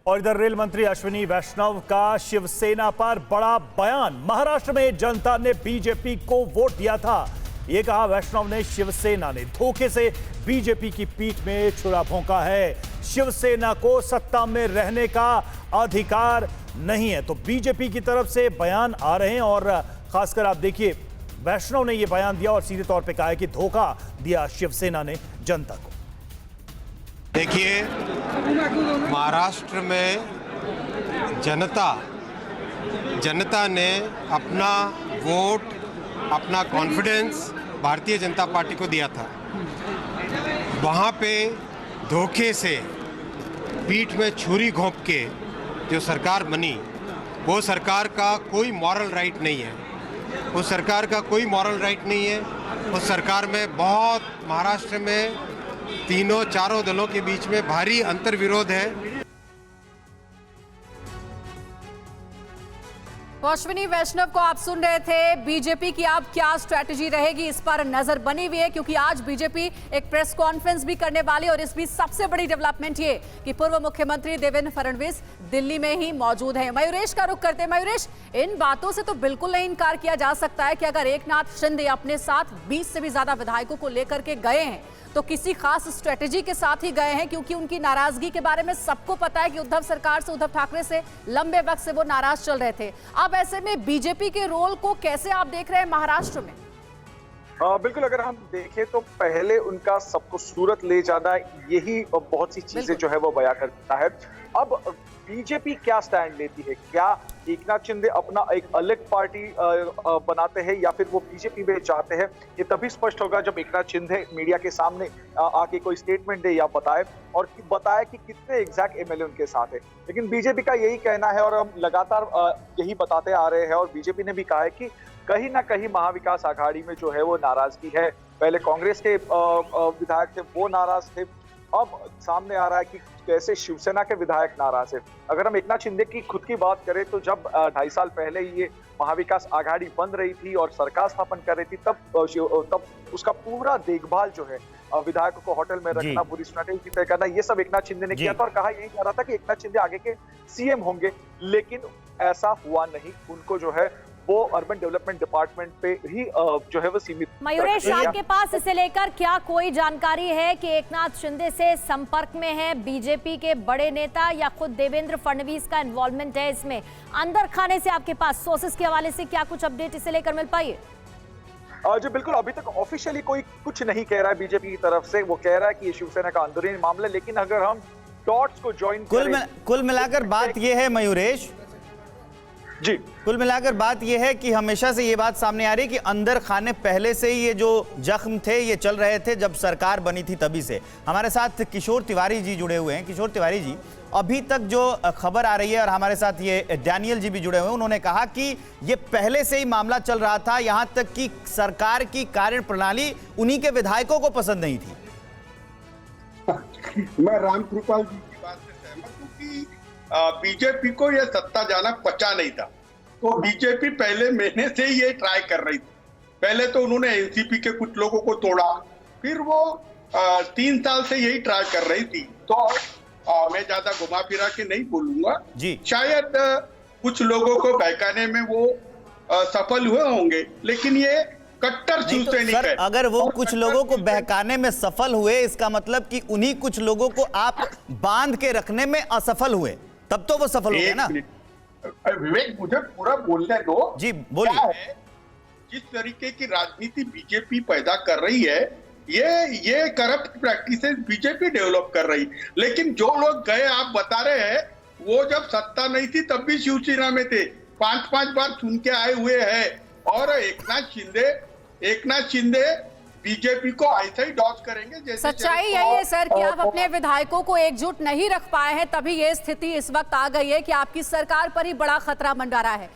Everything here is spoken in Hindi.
और इधर रेल मंत्री अश्विनी वैष्णव का शिवसेना पर बड़ा बयान। महाराष्ट्र में जनता ने बीजेपी को वोट दिया था, ये कहा वैष्णव ने। शिवसेना ने धोखे से बीजेपी की पीठ में छुरा भोंका है। शिवसेना को सत्ता में रहने का अधिकार नहीं है। तो बीजेपी की तरफ से बयान आ रहे हैं और खासकर आप देखिए वैष्णव ने यह बयान दिया और सीधे तौर पे कहा है कि धोखा दिया शिवसेना ने जनता को। देखिए, महाराष्ट्र में जनता ने अपना वोट, अपना कॉन्फिडेंस भारतीय जनता पार्टी को दिया था। वहाँ पे धोखे से पीठ में छुरी घोंप के जो सरकार बनी, वो सरकार का कोई मॉरल राइट नहीं है। उस सरकार का कोई मॉरल राइट नहीं है। उस सरकार में बहुत, महाराष्ट्र में तीनों चारों दलों के बीच में भारी अंतर्विरोध है। अश्विनी वैष्णव को आप सुन रहे थे। बीजेपी की अब क्या स्ट्रैटेजी रहेगी, इस पर नजर बनी हुई है, क्योंकि आज बीजेपी एक प्रेस कॉन्फ्रेंस भी करने वाली है। और इस बीच सबसे बड़ी डेवलपमेंट ये कि पूर्व मुख्यमंत्री देवेंद्र फडणवीस दिल्ली में ही मौजूद हैं। मयूरेश का रुख करते हैं। मयूरेश, इन बातों से तो बिल्कुल नहीं इनकार किया जा सकता है कि अगर एकनाथ शिंदे अपने साथ 20 से भी ज्यादा विधायकों को लेकर के गए हैं तो किसी खास स्ट्रेटेजी के साथ ही गए हैं, क्योंकि उनकी नाराजगी के बारे में सबको पता है कि उद्धव सरकार से, उद्धव ठाकरे से लंबे वक्त से वो नाराज चल रहे थे। अब ऐसे में बीजेपी के रोल को कैसे आप देख रहे हैं महाराष्ट्र में? बिल्कुल, अगर हम देखें तो पहले उनका सबको सूरत ले जाना, यही बहुत सी चीजें जो है वो बयां करता है। अब बीजेपी क्या स्टैंड लेती है? क्या एकनाथ शिंदे अपना एक अलग पार्टी बनाते हैं या फिर वो बीजेपी में जाते हैं? ये तभी स्पष्ट होगा जब एकनाथ शिंदे मीडिया के सामने आके कोई स्टेटमेंट दे या बताए और बताए कि कितने एग्जैक्ट एमएलए उनके साथ है। लेकिन बीजेपी का यही कहना है और हम लगातार यही बताते आ रहे हैं और बीजेपी ने भी कहा है कि कहीं ना कहीं महाविकास आघाड़ी में जो है वो नाराजगी है। पहले कांग्रेस के विधायक थे, वो नाराज थे। अब सामने आ रहा है कि कैसे शिवसेना के विधायक नाराज है। अगर हम एकनाथ शिंदे की खुद की बात करें तो जब 2.5 साल पहले ये महाविकास आघाड़ी बन रही थी और सरकार स्थापन कर रही थी, तब उसका पूरा देखभाल जो है, विधायकों को होटल में रखना, पूरी स्ट्रैटेजी तय करना, ये सब एकनाथ शिंदे ने किया था और कहा यही जा रहा था कि एकनाथ शिंदे आगे के सीएम होंगे। लेकिन ऐसा हुआ नहीं। उनको जो है वो अर्बन डेवलपमेंट डिपार्टमेंट पे ही जो है वो सीमित। मयूरेश, आपके पास इसे लेकर क्या कोई जानकारी है कि एकनाथ शिंदे से संपर्क में है बीजेपी के बड़े नेता या खुद देवेंद्र फडणवीस का इन्वॉल्वमेंट है इसमें? अंदर खाने से आपके पास सोर्सेस के हवाले से क्या कुछ अपडेट इसे लेकर मिल पाई है? जी बिल्कुल, अभी तक ऑफिशियली कोई कुछ नहीं कह रहा है बीजेपी की तरफ से। वो कह रहा है कि ये शिवसेना का अंदरूनी मामला है। लेकिन अगर हम डॉट्स को ज्वाइन कुल मिलाकर बात यह है मयूरेश जी, कुल मिलाकर बात यह है कि हमेशा से ये बात सामने आ रही है कि अंदर खाने पहले से ही ये जो जख्म थे ये चल रहे थे जब सरकार बनी थी तभी से। हमारे साथ किशोर तिवारी जी जुड़े हुए हैं। किशोर तिवारी जी, अभी तक जो खबर आ रही है और हमारे साथ ये डैनियल जी भी जुड़े हुए हैं, उन्होंने कहा कि ये पहले से ही मामला चल रहा था, यहाँ तक कि सरकार की कार्यप्रणाली उन्हीं के विधायकों को पसंद नहीं थी। मैं रामकृपाल जी की बात से सहमत हूँ कि बीजेपी को यह सत्ता जाना पचा नहीं था। तो बीजेपी पहले महीने से ही ये ट्राई कर रही थी। पहले तो उन्होंने एनसीपी के कुछ लोगों को तोड़ा, फिर वो 3 साल से यही ट्राई कर रही थी। तो मैं ज्यादा घुमा फिरा के नहीं बोलूंगा जी। शायद कुछ लोगों को बहकाने में वो सफल हुए होंगे, लेकिन ये कट्टर शिवसैनिक है। अगर वो कुछ लोगों को बहकाने में सफल हुए, इसका मतलब कि उन्हीं कुछ लोगों को आप बांध के रखने में असफल हुए, तब तो वो सफल हो गए ना। विवेक, मुझे पूरा बोलने दो जी, बोलिए। जिस तरीके की राजनीति बीजेपी पैदा कर रही है, ये करप्ट प्रैक्टिसेस बीजेपी डेवलप कर रही। लेकिन जो लोग गए, आप बता रहे हैं, वो जब सत्ता नहीं थी तब भी शिवसेना में थे, 5-5 बार चुन के आए हुए हैं। और एकनाथ शिंदे बीजेपी को ऐसा ही डॉज करेंगे जैसे। सच्चाई यही है सर कि आप अपने विधायकों को एकजुट नहीं रख पाए हैं, तभी ये स्थिति इस वक्त आ गई है कि आपकी सरकार पर ही बड़ा खतरा मंडरा है।